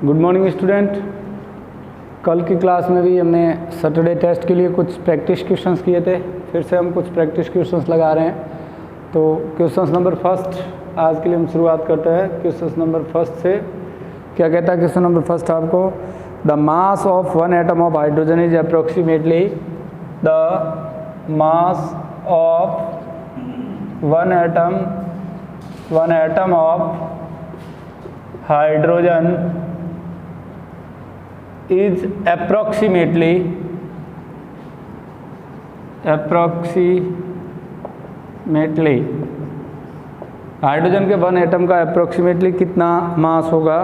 Good morning student. कल की class में भी हमने सैटरडे टेस्ट के लिए कुछ प्रैक्टिस क्वेश्चंस किए थे। फिर से हम कुछ प्रैक्टिस क्वेश्चंस लगा रहे हैं। तो क्वेश्चंस नंबर फर्स्ट आज के लिए हम शुरुआत करते हैं। क्वेश्चंस नंबर फर्स्ट से क्या कहता है क्वेश्चन नंबर फर्स्ट आपको, the mass of one atom of hydrogen is approximately the mass of one atom of hydrogen is approximately hydrogen के वन एटम का अप्रोक्सीमेटली कितना मास होगा।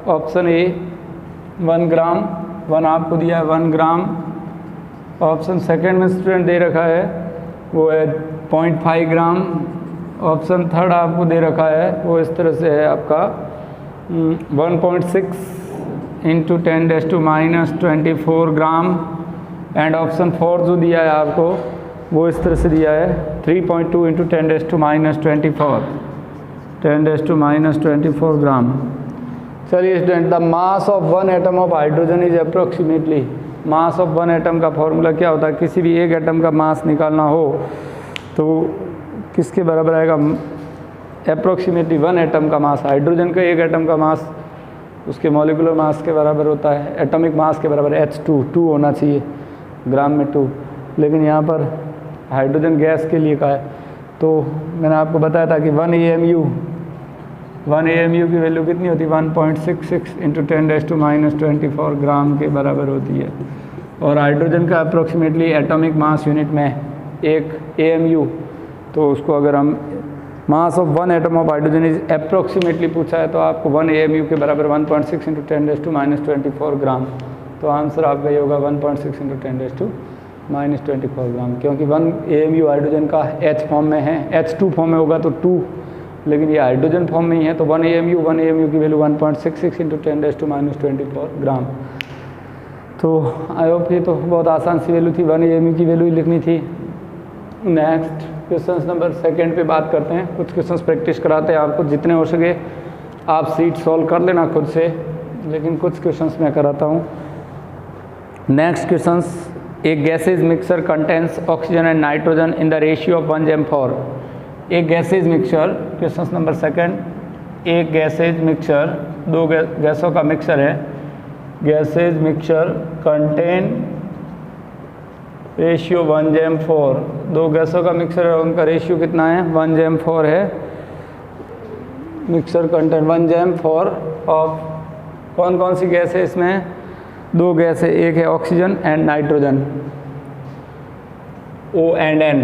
ऑप्शन ए 1 ग्राम, 1 आपको दिया है 1 ग्राम। ऑप्शन सेकंड में स्टूडेंट दे रखा है वो है 0.5 ग्राम। ऑप्शन थर्ड आपको दे रखा है वो इस तरह से है आपका 1.6 इंटू 10⁻⁻24 ग्राम। एंड ऑप्शन 4 जो दिया है आपको वो इस तरह से दिया है 3.2 इंटू 10⁻24 ग्राम। चलिए student, the mass of one atom of hydrogen is approximately, mass of one atom का फॉर्मूला क्या होता है। किसी भी एक एटम का मास निकालना हो तो किसके बराबर आएगा, अप्रोक्सीमेटली वन एटम का मास। हाइड्रोजन का एक एटम का मास उसके मॉलिकुलर मास के बराबर होता है, एटॉमिक मास के बराबर H2 होना चाहिए, ग्राम में 2। लेकिन यहाँ पर हाइड्रोजन गैस के लिए कहा है तो मैंने आपको बताया था कि 1 AMU की वैल्यू कितनी होती है 1.66 इंटू 10⁻⁻24 ग्राम के बराबर होती है। और हाइड्रोजन का अप्रोक्सीमेटली एटॉमिक मास यूनिट में 1 AMU, तो उसको अगर हम mass of one atom of hydrogen is approximately पूछा है तो आपको 1 AMU के बराबर 1.6 इंटू 10⁻⁻24 ग्राम। तो आंसर आपका ये होगा 1.6 इंटू 10⁻⁻24 ग्राम, क्योंकि 1 AMU हाइड्रोजन का H फॉर्म में है, H2 फॉर्म में होगा तो 2, लेकिन ये हाइड्रोजन फॉर्म में ही है तो 1 AMU की वैल्यू 1.66 इंटू 10⁻⁻24 ग्राम। तो आई होप ये तो बहुत आसान सी वैल्यू थी, 1 AMU की वैल्यू ही लिखनी थी। नेक्स्ट क्वेश्चन नंबर सेकंड पे बात करते हैं। कुछ क्वेश्चंस प्रैक्टिस कराते हैं आपको, जितने हो सके आप सीट सॉल्व कर लेना खुद से, लेकिन कुछ क्वेश्चंस मैं कराता हूँ। नेक्स्ट क्वेश्चंस, एक gases mixture contains oxygen and nitrogen in the ratio of 1:4। एक gases mixture, question number second, एक गैसेज मिक्सचर, दो गैसों का मिक्सचर है, गैसेज मिक्सचर कंटेन रेशियो 1:4। दो गैसों का मिक्सर है, उनका रेशियो कितना है 1:4 है। मिक्सर कंटेंट 1:4 ऑफ कौन कौन सी गैस है इसमें, दो गैस है, एक है ऑक्सीजन एंड नाइट्रोजन, O&N।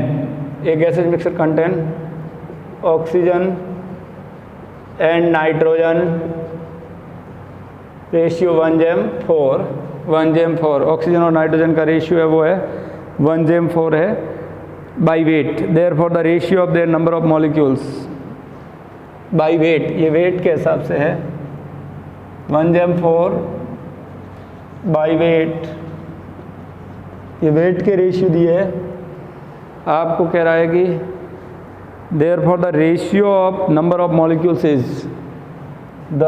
एक gases mixer content oxygen and nitrogen, ratio 1:4। Oxygen और नाइट्रोजन का रेशियो है वो है 1:4 है by weight. Therefore the ratio of their number of molecules by weight, ये वेट के हिसाब से है 1:4 बाई वेट। ये वेट के रेशियो दिए है, आपको कह रहा है कि therefore the ratio of number of molecules is the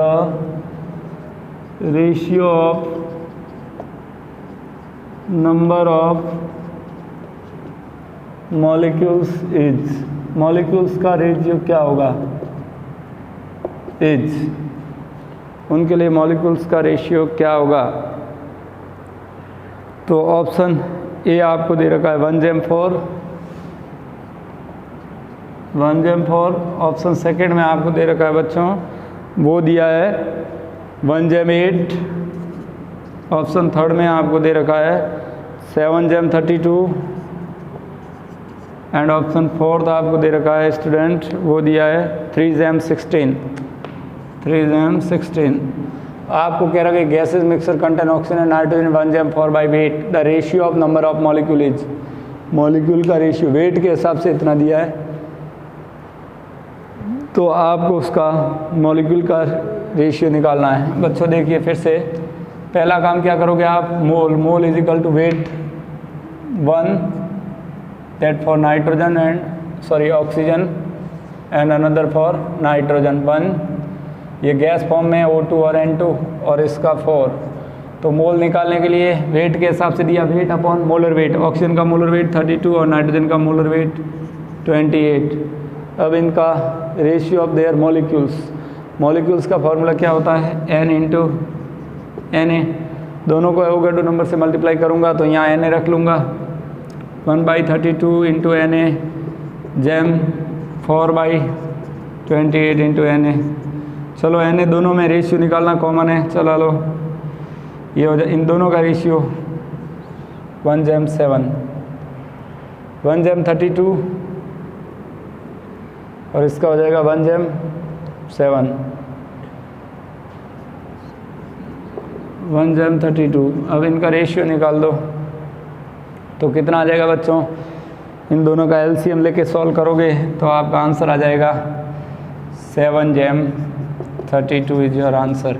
ratio of number of molecules is, molecules का रेशियो क्या होगा, इज, उनके लिए मॉलिक्यूल्स का रेशियो क्या होगा। तो ऑप्शन ए आपको दे रखा है 1:4। ऑप्शन सेकंड में आपको दे रखा है बच्चों वो दिया है 1:8। ऑप्शन थर्ड में आपको दे रखा है 7:32 एंड ऑप्शन फोर्थ आपको दे रखा है स्टूडेंट वो दिया है 3:16। आपको कह रहा है कि gases mixer contain oxygen and nitrogen 1:4 by wait. The ratio of number of molecule is, molecule का रेशियो वेट के हिसाब से इतना दिया है, तो आपको उसका मॉलिक्यूल का रेशियो निकालना है। बच्चों देखिए फिर से, पहला काम क्या करोगे आप, mole is equal to weight 1, that for nitrogen and oxygen and another for nitrogen 1। ये गैस फॉर्म में O2 और N2 और इसका 4। तो मोल निकालने के लिए वेट के हिसाब से दिया, weight upon molar weight. Oxygen का मोलर वेट 32 और नाइट्रोजन का मोलर वेट 28। अब इनका रेशियो ऑफ देयर मॉलिक्यूल्स का फॉर्मूला क्या होता है, N इंटू Na। दोनों को एवोगाड्रो नंबर से मल्टीप्लाई करूँगा तो यहाँ Na रख लूँगा, 1/32 into Na, jam 4/28 into Na। चलो Na दोनों में रेशियो निकालना कॉमन है, चलो लो ये हो जाए, इन दोनों का रेशियो 1:7, 1:32 और इसका हो जाएगा 1:7, 1:32। अब इनका रेशियो निकाल दो तो कितना आ जाएगा बच्चों, इन दोनों का एलसीएम लेके सॉल्व करोगे तो आपका आंसर आ जाएगा 7:32 is your answer.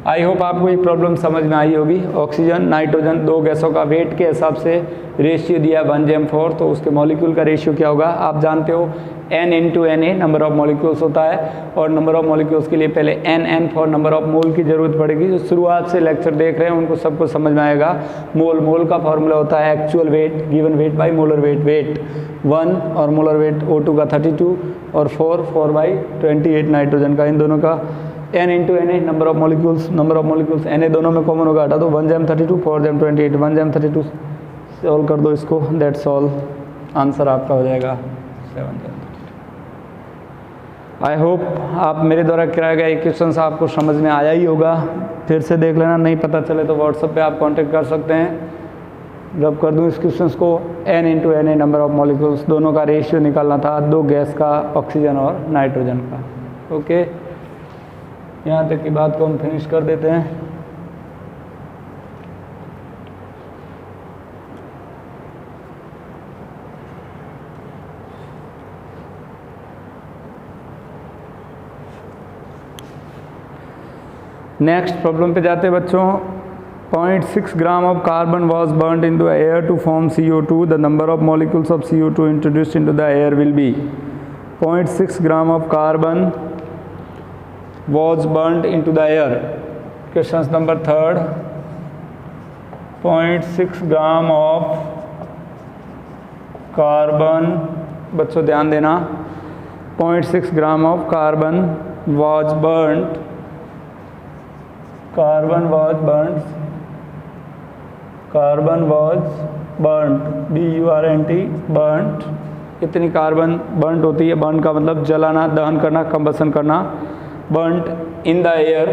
I hope आपको ये प्रॉब्लम समझ में आई होगी। ऑक्सीजन नाइट्रोजन दो गैसों का वेट के हिसाब से रेशियो दिया 1:4, तो उसके मॉलिक्यूल का रेशियो क्या होगा आप जानते हो, N into Na number of molecules होता है, और नंबर ऑफ मॉलिक्यूल्स के लिए पहले N for number of mole की ज़रूरत पड़ेगी। जो शुरुआत से लेक्चर देख रहे हैं उनको सबको समझ में आएगा। मोल का फार्मूला होता है actual wait given weight by molar weight 1 और मोलर वेट O2 का 32 और 4/28 नाइट्रोजन का। इन दोनों का N into Na number of molecules Na दोनों में कॉमन होगा, हटा दो 1:32 4:28 1:32 सॉल्व कर दो इसको, दैट्स ऑल, आंसर आपका हो जाएगा 7:32। आई होप आप मेरे द्वारा कराया गया क्वेश्चन आपको समझ में आया ही होगा। फिर से देख लेना, नहीं पता चले तो व्हाट्सएप पे आप कांटेक्ट कर सकते हैं। जब कर दूँ इस क्वेश्चन को, N into Na number of molecules दोनों का रेशियो निकालना था, दो गैस का, ऑक्सीजन और नाइट्रोजन का। ओके, यहाँ तक की बात को हम फिनिश कर देते हैं। नेक्स्ट प्रॉब्लम पे जाते हैं बच्चों। 0.6 gram of carbon was burned in the air to form CO2, the number of molecules of CO2 introduced into the air will be. 0.6 gram of carbon was burnt into the air. Question number 3rd, 0.6 gram of carbon, बच्चों ध्यान देना, 0.6 gram of carbon was burnt, carbon was burnt, BURNT, burnt। इतनी carbon burn होती है, burn का मतलब जलाना, दहन करना, कंबसन करना। burnt in the air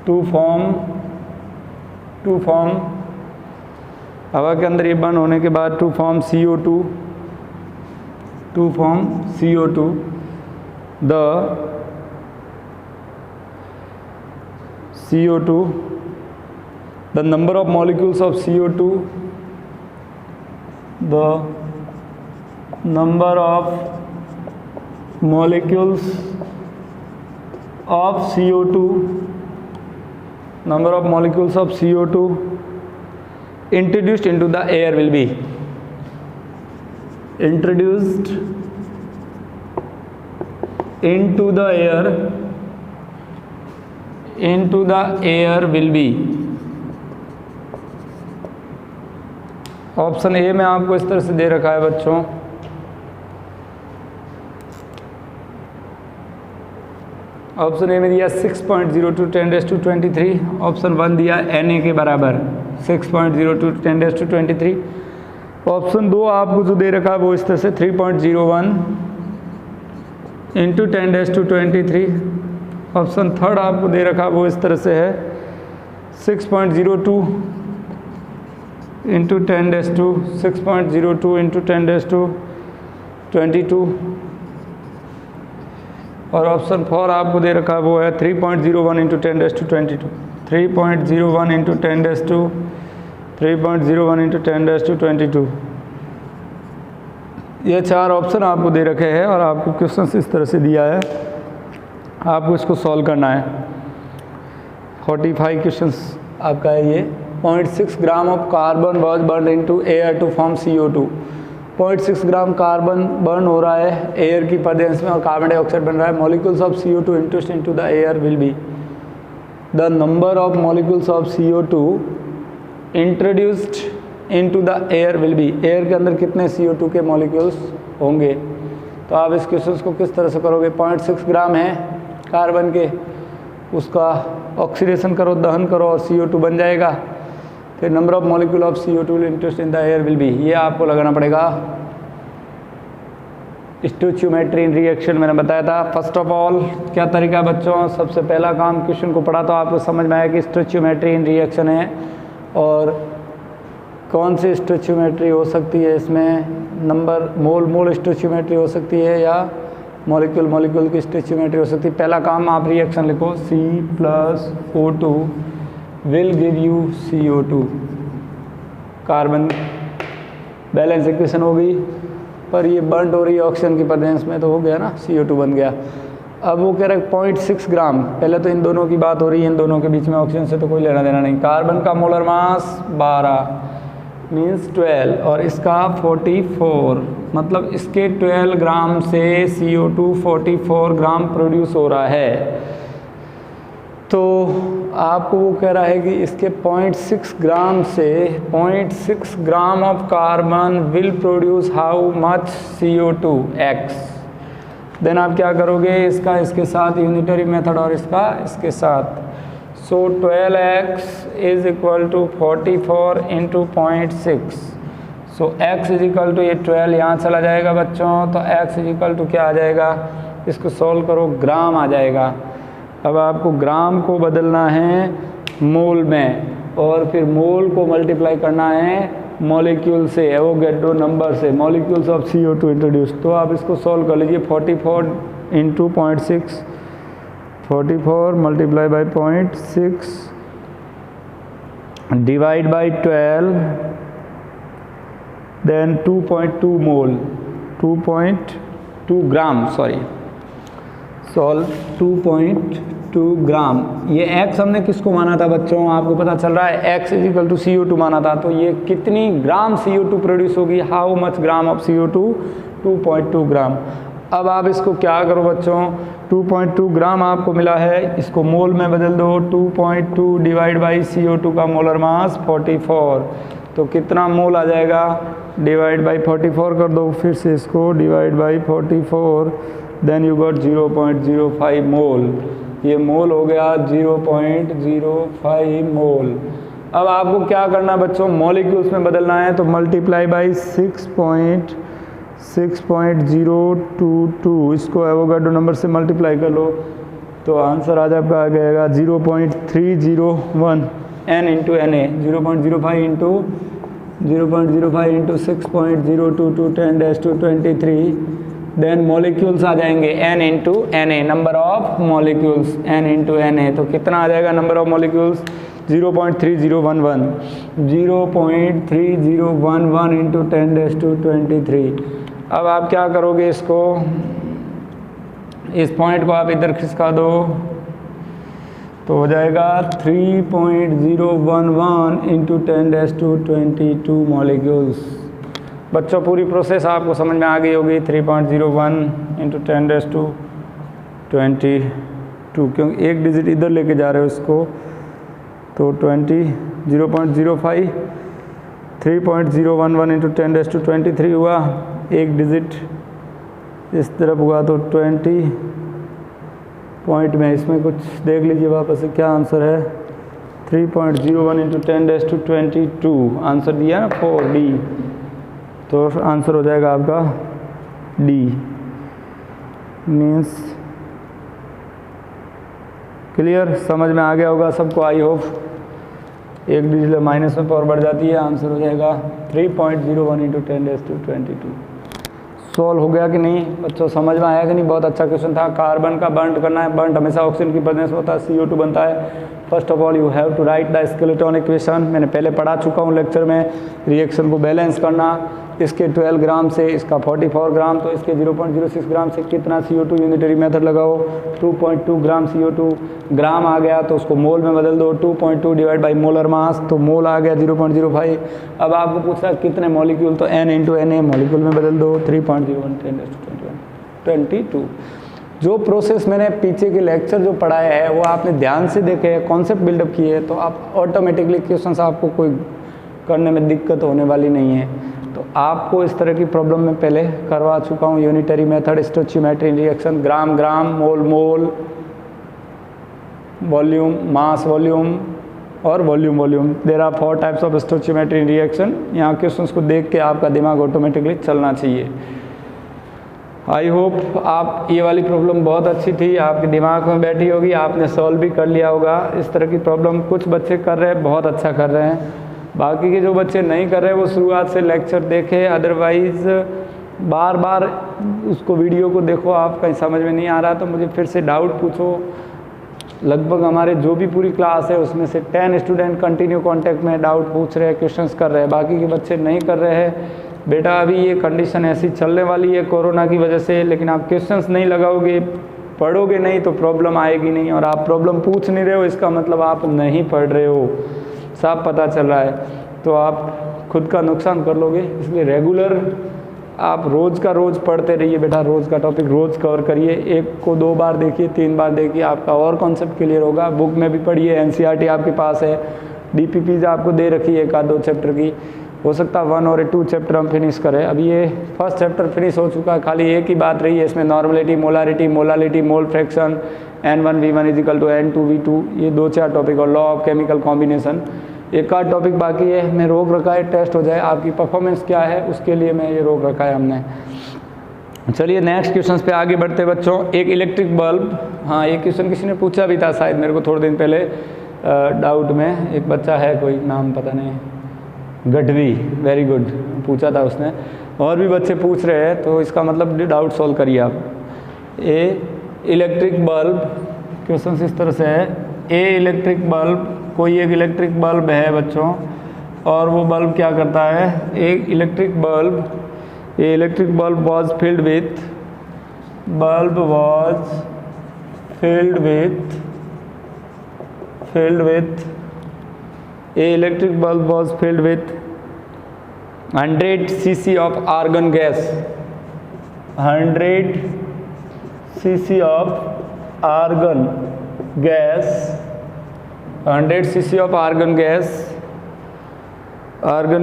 to form हवा के अंदर ये बर्न होने के बाद to form CO2 the number of molecules of CO2 number of molecules of CO2 introduced into the air will be introduced into the air will be। Option A में आपको इस तरह से दे रखा है बच्चों, ऑप्शन ए में दिया 6.02 10⁻23, ऑप्शन 1 दिया Na के बराबर 6.02 10⁻23, ऑप्शन 2 आपको जो दे रखा है वो इस तरह से 3.01 इंटू 10⁻23, ऑप्शन 3 आपको दे रखा है वो इस तरह से है 6.02 इंटू 6.02 इंटू 10⁻22, और ऑप्शन 4 आपको दे रखा है वो है 3.01 इंटू 10⁻22, 3.01 इंटू 10⁻22। ये 4 ऑप्शन आपको दे रखे हैं और आपको क्वेश्चन इस तरह से दिया है, आपको इसको सॉल्व करना है। 45 क्वेश्चन आपका है ये। 0.6 gram of carbon was burned into air to form CO2, 0.6 gram carbon burn हो रहा है एयर की प्रेजेंस में और कार्बन डाइऑक्साइड बन रहा है। Molecules of CO2 introduced into the air will be the number of molecules of CO2 introduced into the air will B, air के अंदर कितने CO2 के मॉलिक्यूल्स होंगे। तो आप इस क्वेश्चन को किस तरह से करोगे, 0.6 ग्राम है कार्बन के, उसका ऑक्सीडेशन करो, दहन करो और CO2 बन जाएगा। फिर number of molecule of CO2 introduced in the air will B, ये आपको लगाना पड़ेगा स्टोइचियोमेट्री इन रिएक्शन मैंने बताया था। फर्स्ट ऑफ ऑल क्या तरीका है बच्चों, सबसे पहला काम क्वेश्चन को पढ़ा तो आपको समझ में आया कि स्टोइचियोमेट्री इन रिएक्शन है और कौन सी स्टोइचियोमेट्री हो सकती है, इसमें नंबर मोल स्टोइचियोमेट्री हो सकती है या मॉलिक्यूल की स्टोइचियोमेट्री हो सकती है। पहला काम आप रिएक्शन लिखो, C+O2 will give you CO2, carbon balance equation हो गई, पर ये बर्न हो रही है ऑक्सीजन की प्रेजेंस में तो हो गया ना, CO2 बन गया। अब वो कह रहा है 0.6 ग्राम, पहले तो इन दोनों की बात हो रही है, इन दोनों के बीच में ऑक्सीजन से तो कोई लेना देना नहीं। कार्बन का मोलर मास 12 मीन्स 12 और इसका 44, मतलब इसके 12 ग्राम से CO2 44 ग्राम प्रोड्यूस हो रहा है। तो आपको वो कह रहा है कि इसके 0.6 ग्राम से 0.6 gram of carbon will produce how much CO2 x। Then आप क्या करोगे, इसका इसके साथ यूनिटरी मेथड और इसका इसके साथ। So 12x is equal to 44 into 0.6। So x is equal to ये 12 यहाँ चला जाएगा बच्चों, तो x इज इक्वल टू क्या आ जाएगा, इसको सॉल्व करो, ग्राम आ जाएगा। अब आपको ग्राम को बदलना है मोल में और फिर मोल को मल्टीप्लाई करना है मॉलिक्यूल से, एवोगैड्रो नंबर से, मॉलिक्यूल्स ऑफ CO2 इंट्रोड्यूस। तो आप इसको सॉल्व कर लीजिए, 44 into 0.6, 44 multiply by 0.6 divide by 12, then 2.2 mole, 2.2 gram, sorry solve 2.2 gram. ये x हमने किसको माना था बच्चों, आपको पता चल रहा है x is equal to CO2 माना था, तो ये कितनी ग्राम CO2 प्रोड्यूस होगी, how much gram of CO2, 2.2 ग्राम। अब आप इसको क्या करो बच्चों, 2.2 ग्राम आपको मिला है, इसको मोल में बदल दो, 2.2 डिवाइड बाई CO2 का मोलर मास 44, तो कितना मोल आ जाएगा, डिवाइड बाई 44 कर दो, फिर से इसको divide by 44, then you got 0.05 mole. ये मोल हो गया 0.05 मोल। अब आपको क्या करना है बच्चों, मॉलिक्यूल्स में बदलना है, तो मल्टीप्लाई बाई 6.022, इसको एवोगाड्रो नंबर से मल्टीप्लाई कर लो, तो आंसर आ जाएगा 0.301 n into NA, 0.05 into 6.022 10⁻23, then molecules आ जाएंगे n into NA, number of molecules n into NA, तो कितना आ जाएगा नंबर ऑफ मॉलिक्यूल्स, 0.3011, 0.3011 इंटू 10⁻23। अब आप क्या करोगे, इसको इस पॉइंट को आप इधर खिसका दो, तो हो जाएगा 3.011 इंटू 10⁻22 मॉलिक्यूल्स। बच्चों पूरी प्रोसेस आपको समझ में आ गई होगी, 3.01 इंटू 10⁻22, क्योंकि एक डिजिट इधर लेके जा रहे हो इसको, तो 0.05, 3.011 इंटू 10⁻23 हुआ, एक डिजिट इस तरफ हुआ, तो 20 पॉइंट में इसमें कुछ देख लीजिए वापस से क्या आंसर है, 3.01 इंटू 10⁻22 आंसर दिया ना 4D, तो आंसर हो जाएगा आपका D, मीन्स क्लियर, समझ में आ गया होगा सबको, आई होप। एक डिजिट माइनस में पावर बढ़ जाती है, आंसर हो जाएगा 3.01 इंटू 10⁻22। सॉल्व हो गया कि नहीं बच्चों, समझ में आया कि नहीं, बहुत अच्छा क्वेश्चन था। कार्बन का बर्न करना है, बर्न हमेशा ऑक्सीजन की प्रेजेंस में होता है, CO2 बनता है। First of all you have to write the skeleton equation, मैंने पहले पढ़ा चुका हूँ लेक्चर में, रिएक्शन को बैलेंस करना, इसके 12 ग्राम से इसका 44 ग्राम, तो इसके 0.06 ग्राम से कितना CO2 यूनिटरी मेथड लगाओ, 2.2 ग्राम CO2, ग्राम आ गया तो उसको मोल में बदल दो, 2.2 डिवाइड बाई मोलर मास, तो मोल आ गया 0.05। अब आपको पूछ रहा है कितने मॉलिक्यूल, तो N × Na मॉलिक्यूल में बदल दो, 3.01 10⁻21 22। जो प्रोसेस मैंने पीछे के लेक्चर जो पढ़ाया है वो आपने ध्यान से देखे हैं, कॉन्सेप्ट बिल्डअप किए हैं, तो आप ऑटोमेटिकली क्वेश्चंस आपको कोई करने में दिक्कत होने वाली नहीं है। तो आपको इस तरह की प्रॉब्लम मैं पहले करवा चुका हूँ। Unitary method, stoichiometric reaction, gram gram, mole mole, volume mass volume और volume volume. There are 4 types of stoichiometric reaction. यहाँ क्वेश्चंस को देख के आपका दिमाग ऑटोमेटिकली चलना चाहिए। आई होप आप ये वाली प्रॉब्लम बहुत अच्छी थी, आपके दिमाग में बैठी होगी, आपने सॉल्व भी कर लिया होगा। इस तरह की प्रॉब्लम कुछ बच्चे कर रहे हैं, बहुत अच्छा कर रहे हैं। बाकी के जो बच्चे नहीं कर रहे वो शुरुआत से लेक्चर देखें, अदरवाइज़ बार बार उसको वीडियो को देखो। आप कहीं समझ में नहीं आ रहा तो मुझे फिर से डाउट पूछो। लगभग हमारे जो भी पूरी क्लास है उसमें से 10 स्टूडेंट कंटिन्यू कांटेक्ट में डाउट पूछ रहे हैं, क्वेश्चंस कर रहे हैं, बाकी के बच्चे नहीं कर रहे हैं। बेटा अभी ये कंडीशन ऐसी चलने वाली है कोरोना की वजह से, लेकिन आप क्वेश्चंस नहीं लगाओगे, पढ़ोगे नहीं तो प्रॉब्लम आएगी नहीं। और आप प्रॉब्लम पूछ नहीं रहे हो इसका मतलब आप नहीं पढ़ रहे हो, साफ पता चल रहा है। तो आप खुद का नुकसान कर लोगे। इसलिए रेगुलर आप रोज़ का रोज़ पढ़ते रहिए बेटा, रोज़ का टॉपिक रोज़ कवर करिए। 1 को 2 बार देखिए, 3 बार देखिए, आपका और कॉन्सेप्ट क्लियर होगा। बुक में भी पढ़िए, NCERT आपके पास है, DPPs आपको दे रखी है 1-2 चैप्टर की। हो सकता है 1 और 2 चैप्टर हम फिनिश करें। अभी ये फर्स्ट चैप्टर फिनिश हो चुका है, खाली एक ही बात रही है इसमें, normality, molarity, molality, mole fraction, N1V1 = N2V2, ये 2-4 टॉपिक, और लॉ ऑफ केमिकल कॉम्बिनेशन। एक आध टॉपिक बाकी है, मैं रोक रखा है, टेस्ट हो जाए आपकी परफॉर्मेंस क्या है उसके लिए मैं ये रोक रखा है हमने। चलिए नेक्स्ट क्वेश्चन पे आगे बढ़ते बच्चों। एक इलेक्ट्रिक बल्ब, हाँ ये क्वेश्चन किसी ने पूछा भी था शायद मेरे को थोड़े दिन पहले डाउट में। एक बच्चा है, कोई नाम पता नहीं, गढ़वी, वेरी गुड, पूछा था उसने। और भी बच्चे पूछ रहे हैं, तो इसका मतलब डाउट सॉल्व करिए आप। ए इलेक्ट्रिक बल्ब, क्वेश्चन इस तरह से है। ए इलेक्ट्रिक बल्ब, कोई एक इलेक्ट्रिक बल्ब है बच्चों, और वो बल्ब क्या करता है, एक electric bulb, A electric bulb was filled with, bulb was filled with, a electric bulb was filled with 100 cc of argon gas, 100 cc of argon gas, 100 cc of argon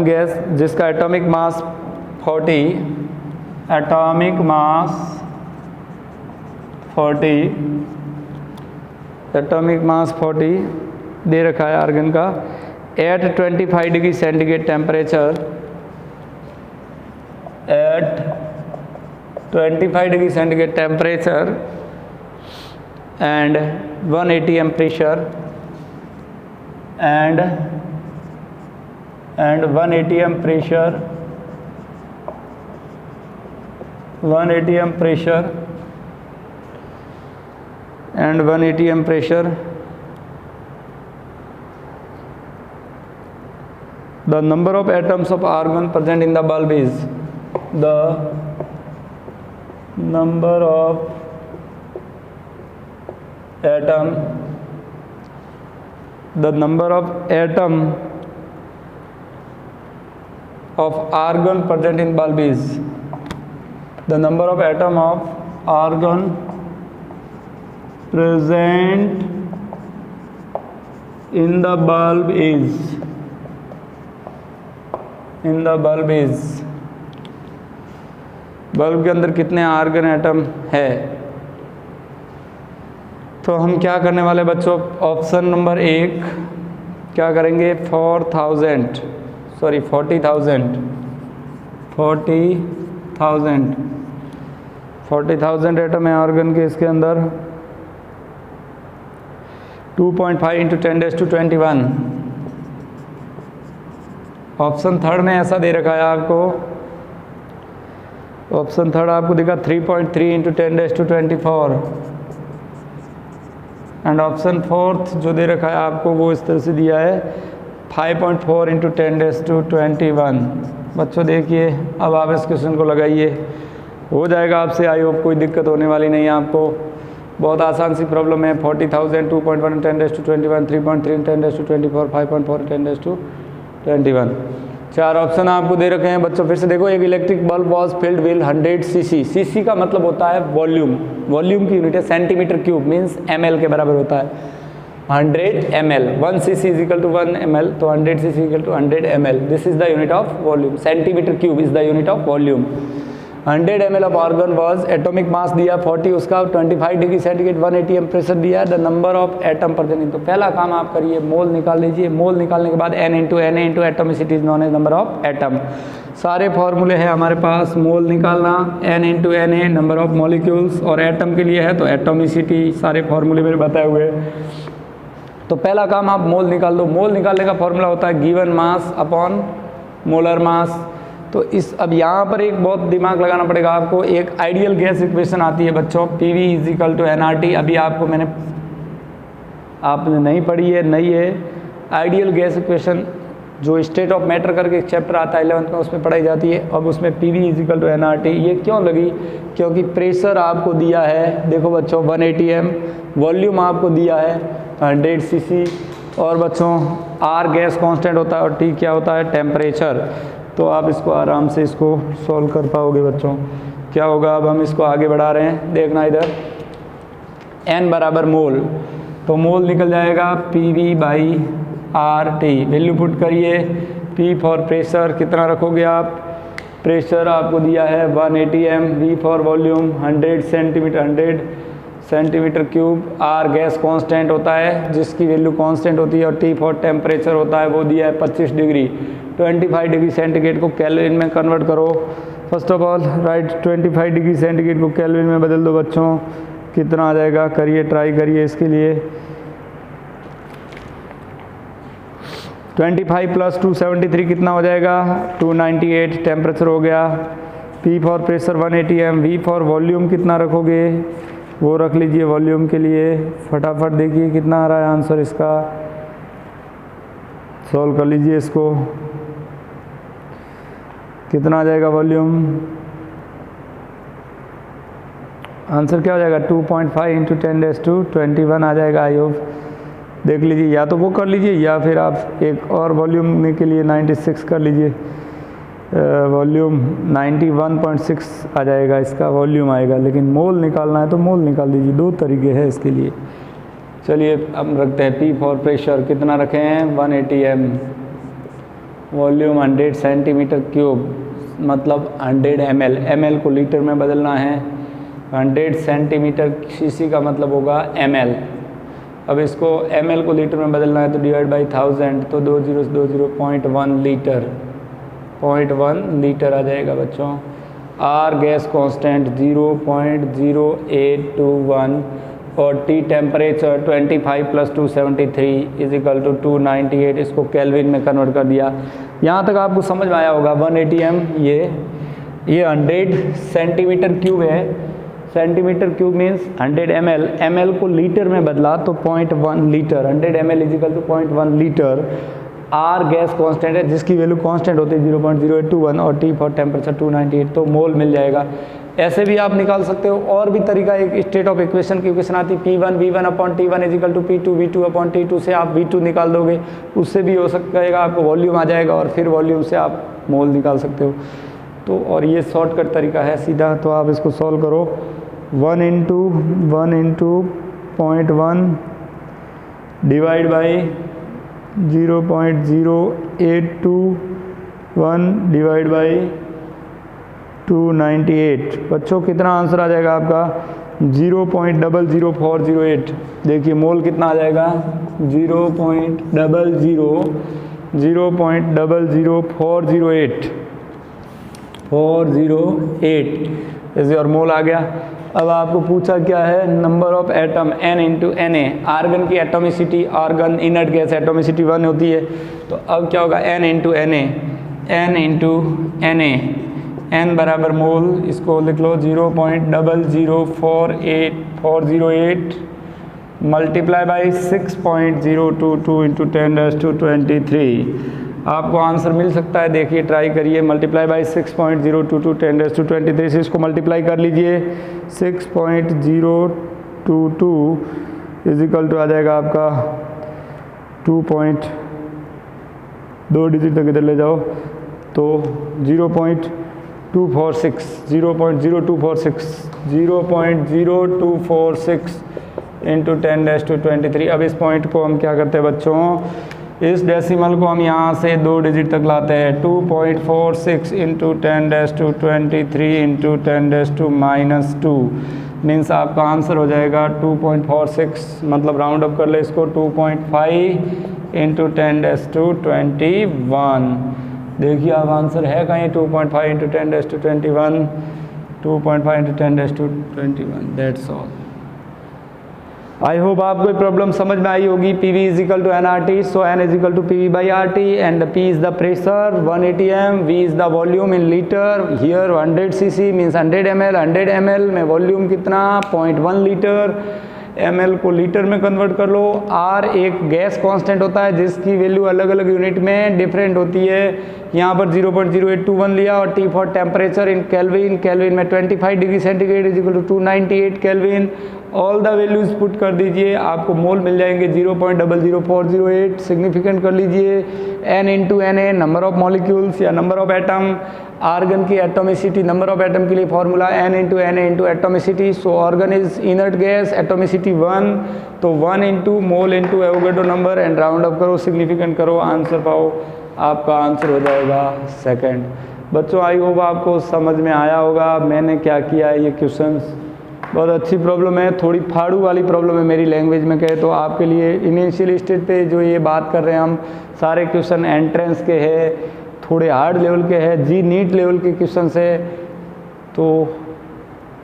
gas जिसका atomic mass 40, atomic mass 40 दे रखा है argon का। At 25 degree centigrade temperature, at 25 degree centigrade temperature and 180 M pressure, and 180 M pressure, 180 M pressure and 180 M pressure, the number of atoms of argon present in the bulb is, the number of atom of argon present in bulb is, the number of atom of argon present in the bulb is, bulb के अंदर कितने argon atom है। तो हम क्या करने वाले बच्चों, ऑप्शन नंबर 1 क्या करेंगे, 40,000 एटम है आर्गन के इसके अंदर, 2.5 × 10⁻21। ऑप्शन थर्ड में ऐसा दे रखा है आपको, ऑप्शन थर्ड आपको दिखा 3.3 × 10⁻24, एंड ऑप्शन फोर्थ जो दे रखा है आपको वो इस तरह से दिया है 5.4 × 10⁻21। बच्चों देखिए, अब आप इस क्वेश्चन को लगाइए, हो जाएगा आपसे। आई होप कोई दिक्कत होने वाली नहीं है आपको। बहुत आसान सी प्रॉब्लम है। 40,000 2.1 10⁻21 3.3 10⁻24 5.4 10⁻21। 4 ऑप्शन आपको दे रखे हैं बच्चों। फिर से देखो, एक electric bulb was filled with 100 cc। cc का मतलब होता है वॉल्यूम, वॉल्यूम की यूनिट है सेंटीमीटर क्यूब, मीन्स ml के बराबर होता है। 100 ml, 1 cc is equal to 1 ml, तो 100 cc equal to 100 ml। This is the unit of volume. Centimetre cube is the unit of volume. 100 ml of argon was, atomic mass दिया 40, उसका 25 degree centigrade 180 pressure दिया है। The number of atom पर देनी, तो पहला काम आप करिए, मोल निकाल लीजिए। मोल निकालने के बाद n into Na into atomicity is known as number of atom. सारे फॉर्मूले हैं हमारे पास। मोल निकालना, n into Na number of molecules, और एटम के लिए है तो एटोमिसिटी, सारे फॉर्मूले मेरे बताए हुए। तो पहला काम आप मोल निकाल दो। मोल निकालने का फॉर्मूला होता है given mass upon molar mass. तो इस, अब यहाँ पर एक बहुत दिमाग लगाना पड़ेगा आपको। एक आइडियल गैस इक्वेशन आती है बच्चों, PV is equal to nRT। अभी आपको आपने नहीं पढ़ी है, नहीं है। आइडियल गैस इक्वेशन जो स्टेट ऑफ मैटर करके एक चैप्टर आता है 11th में, उसमें पढ़ाई जाती है। अब उसमें PV is equal to nRT। ये क्यों लगी? क्योंकि प्रेशर आपको दिया है, देखो बच्चों 180 m, वॉल्यूम आपको दिया है 100 cc, और बच्चों R गैस कांस्टेंट होता है और T क्या होता है? टेम्परेचर। तो आप इसको आराम से इसको सॉल्व कर पाओगे बच्चों। क्या होगा, अब हम इसको आगे बढ़ा रहे हैं, देखना इधर। n बराबर मोल, तो मोल निकल जाएगा PV/RT। वैल्यू पुट करिए। P फॉर प्रेशर कितना रखोगे आप? प्रेशर आपको दिया है 180 m। V for volume 100 centimetre cube. R gas constant होता है, जिसकी वैल्यू कांस्टेंट होती है, और T फॉर टेम्परेचर होता है, वो दिया है 25 डिग्री। 25 डिग्री सेंटीग्रेड को केल्विन में कन्वर्ट करो। First of all right 25 degree centigrade को केल्विन में बदल दो बच्चों। कितना आ जाएगा? करिए, ट्राई करिए इसके लिए। 25 + 273 कितना हो जाएगा? 298। टेम्परेचर हो गया। P for pressure 180 m। V for volume कितना रखोगे? वो रख लीजिए वॉल्यूम के लिए। फटाफट देखिए कितना आ रहा है आंसर इसका, सॉल्व कर लीजिए इसको। कितना आ जाएगा वॉल्यूम? आंसर क्या हो जाएगा? 2.5 × 10⁻21 आ जाएगा। आई होप देख लीजिए, या तो वो कर लीजिए या फिर आप एक और वॉल्यूम के लिए 96 कर लीजिए। वॉल्यूम 91.6 आ जाएगा इसका, वॉल्यूम आएगा। लेकिन मोल निकालना है तो मोल निकाल दीजिए, 2 तरीके हैं इसके लिए। चलिए हम रखते हैं P फॉर प्रेशर, कितना रखे हैं? 180 m। वॉल्यूम 100 सेंटीमीटर क्यूब, मतलब 100 ml। ml को लीटर में बदलना है। 100 सेंटीमीटर cc का मतलब होगा ml। अब इसको ml को लीटर में बदलना है तो डिवाइड बाई 1000, तो 20 लीटर, 0.1 लीटर आ जाएगा बच्चों। R गैस कांस्टेंट 0.0821, और T temperature 25 + 273 is equal to 298। इसको केल्विन में कन्वर्ट कर दिया। यहाँ तक आपको समझ में आया होगा। 180 m, ये 100 सेंटीमीटर क्यूब है। Centimetre cube means 100 ml। ml को लीटर में बदला तो 0.1 litre. 100 ml is equal to 0.1 litre. R gas constant है, जिसकी वैल्यू कांस्टेंट होती है 0.0821, और T फॉर टेम्परेचर 298, तो मोल मिल जाएगा। ऐसे भी आप निकाल सकते हो। और भी तरीका, एक स्टेट ऑफ इक्वेशन की इक्वेशन आती है P1 V1/T1 is equal to P2 V2/T2 से आप V2 निकाल दोगे, उससे भी हो सकता आपको वॉल्यूम आ जाएगा, और फिर वॉल्यूम से आप मोल निकाल सकते हो। तो और ये शॉर्टकट तरीका है सीधा। तो आप इसको सॉल्व करो। 1 × 0.1 डिवाइड बाई 0.0821 डिवाइड बाई 298। बच्चों कितना आंसर आ जाएगा आपका? 0.00408। देखिए मोल कितना आ जाएगा? 0.00408 ऐसे, और मोल आ गया। अब आपको पूछा क्या है? Number of atom n into Na। Argon की atomicity, argon inert gas atomicity 1 होती है, तो अब क्या होगा? n into Na। n बराबर मोल, इसको लिख लो 0.0048408 मल्टीप्लाई बाई 6.022 × 10⁻23। आपको आंसर मिल सकता है। देखिए ट्राई करिए, मल्टीप्लाई बाई 6.022 10⁻23 से इसको मल्टीप्लाई कर लीजिए। 6.022 इज इक्वल टू आ जाएगा आपका 2 डिजिट तक इधर ले जाओ तो 0.0246 इंटू 10⁻23। अब इस पॉइंट को हम क्या करते हैं बच्चों, इस डेसिमल को हम यहाँ से 2 डिजिट तक लाते हैं। 2.46 इंटू 10⁻23 इंटू 10⁻⁻2 मीन्स आपका आंसर हो जाएगा 2.46, मतलब राउंड अप कर ले इसको 2.5 इंटू 10⁻21। देखिए अब आंसर है कहीं 2.5 into 10⁻21, 2.5 into 10⁻21। That's all. I hope आपको प्रॉब्लम समझ में आई होगी। P V is equal to N R T, so N is equal to P V by R T and P is the pressure 180 m, V is the volume in litre. Here 100 cc means 100 ml, 100 ml में volume कितना 0.1 litre, ml को litre में convert कर लो। R एक gas constant होता है जिसकी value अलग अलग यूनिट में डिफरेंट होती है। यहाँ पर 0.0821 लिया और T for temperature in Kelvin, Kelvin में 25 degree centigrade is equal to 298 Kelvin. All the values put कर दीजिए, आपको मोल मिल जाएंगे 0.00408। सिग्निफिकेंट कर लीजिए। N into Na number of molecules या नंबर ऑफ एटम। आर्गन की एटोमिसिटी, नंबर ऑफ एटम के लिए formula N into Na into atomicity. So organ is inert gas, atomicity 1, तो 1 into mole into Avogadro number and round up करो, significant करो, answer पाओ। आपका answer हो जाएगा सेकंड। बच्चों आई होप आपको समझ में आया होगा मैंने क्या किया है। ये क्वेश्चंस बहुत अच्छी प्रॉब्लम है, थोड़ी फाड़ू वाली प्रॉब्लम है मेरी लैंग्वेज में कहे तो। आपके लिए इनिशियल स्टेज पे जो ये बात कर रहे हैं हम, सारे क्वेश्चन एंट्रेंस के हैं, थोड़े हार्ड लेवल के हैं, जी नीट लेवल के क्वेश्चन है, तो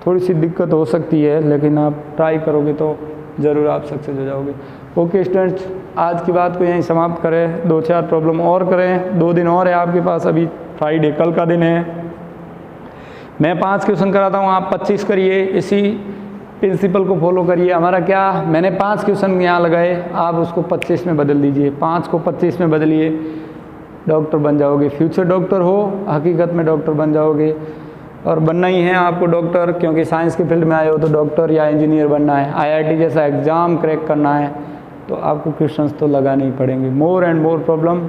थोड़ी सी दिक्कत हो सकती है, लेकिन आप ट्राई करोगे तो ज़रूर आप सक्सेस हो जाओगे। ओके स्टूडेंट्स, आज की बात को यहीं समाप्त करें, 2-4 प्रॉब्लम और करें। 2 दिन और है आपके पास, अभी फ्राइडे कल का दिन है। मैं 5 क्वेश्चन कराता हूँ, आप 25 करिए, इसी प्रिंसिपल को फॉलो करिए। हमारा क्या, मैंने 5 क्वेश्चन यहाँ लगाए, आप उसको 25 में बदल दीजिए। 5 को 25 में बदलिए, डॉक्टर बन जाओगे। फ्यूचर डॉक्टर हो, हकीकत में डॉक्टर बन जाओगे। और बनना ही है आपको डॉक्टर, क्योंकि साइंस की फील्ड में आए हो तो डॉक्टर या इंजीनियर बनना है। IIT जैसा एग्ज़ाम क्रैक करना है तो आपको क्वेश्चंस तो लगाने ही पड़ेंगे। More and more problem,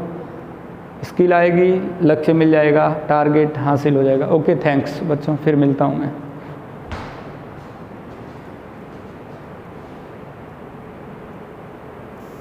skill आएगी, लक्ष्य मिल जाएगा, टारगेट हासिल हो जाएगा। ओके थैंक्स बच्चों, फिर मिलता हूँ मैं।